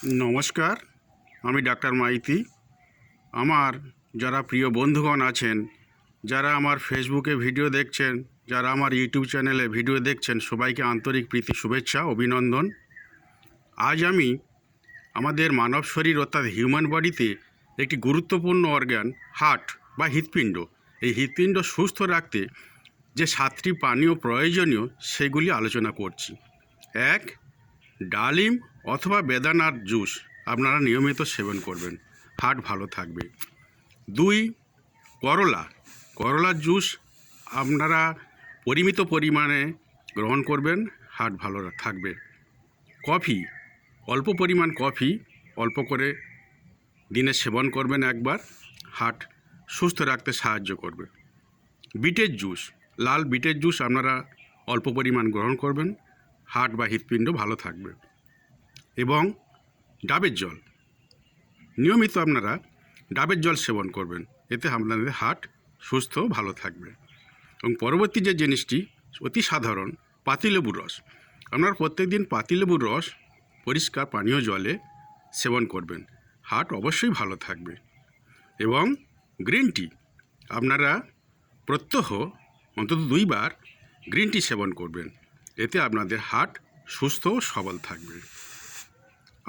নমস্কার, আমি ডাক্তার মাইতি। আমার যারা প্রিয় বন্ধুগণ আছেন, যারা আমার ফেসবুকে ভিডিও দেখছেন, যারা আমার ইউটিউব চ্যানেলে ভিডিও দেখছেন, সবাইকে আন্তরিক প্রীতি শুভেচ্ছা অভিনন্দন। আজ আমি আমাদের মানব শরীর অর্থাৎ হিউম্যান বডিতে একটি গুরুত্বপূর্ণ অর্গান হার্ট বা হৃৎপিণ্ড, এই হৃৎপিণ্ড সুস্থ রাখতে যে 7টি পানীয় প্রয়োজনীয় সেগুলি আলোচনা করছি। 1. ডালিম অথবা বেদানার জুস আপনারা নিয়মিত সেবন করবেন, হার্ট ভালো থাকবে। 2. করলার জুস আপনারা পরিমিত পরিমাণে গ্রহণ করবেন, হার্ট ভালো থাকবে। কফি, অল্প পরিমাণ কফি অল্প করে দিনে সেবন করবেন একবার, হার্ট সুস্থ রাখতে সাহায্য করবে। বিটের জুস, লাল বিটের জুস আপনারা অল্প পরিমাণ গ্রহণ করবেন, হার্ট বা হৃৎপিণ্ড ভালো থাকবে। এবং ডাবের জল, নিয়মিত আপনারা ডাবের জল সেবন করবেন, এতে আপনাদের হার্ট সুস্থ ভালো থাকবে। এবং পরবর্তী যে জিনিসটি অতি সাধারণ, পাতিলেবুর রস। আপনারা প্রত্যেক দিন পাতিলেবুর রস পরিষ্কার পানীয় জলে সেবন করবেন, হার্ট অবশ্যই ভালো থাকবে। এবং গ্রিন টি, আপনারা প্রত্যহ অন্তত 2 বার গ্রিন টি সেবন করবেন, এতে আপনাদের হার্ট সুস্থ ও সবল থাকবে।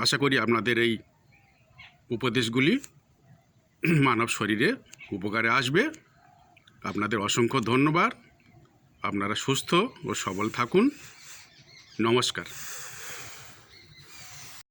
আশা করি আপনাদের এই উপদেশগুলি মানব শরীরে উপকারে আসবে। আপনাদের অসংখ্য ধন্যবাদ। আপনারা সুস্থ ও সবল থাকুন। নমস্কার।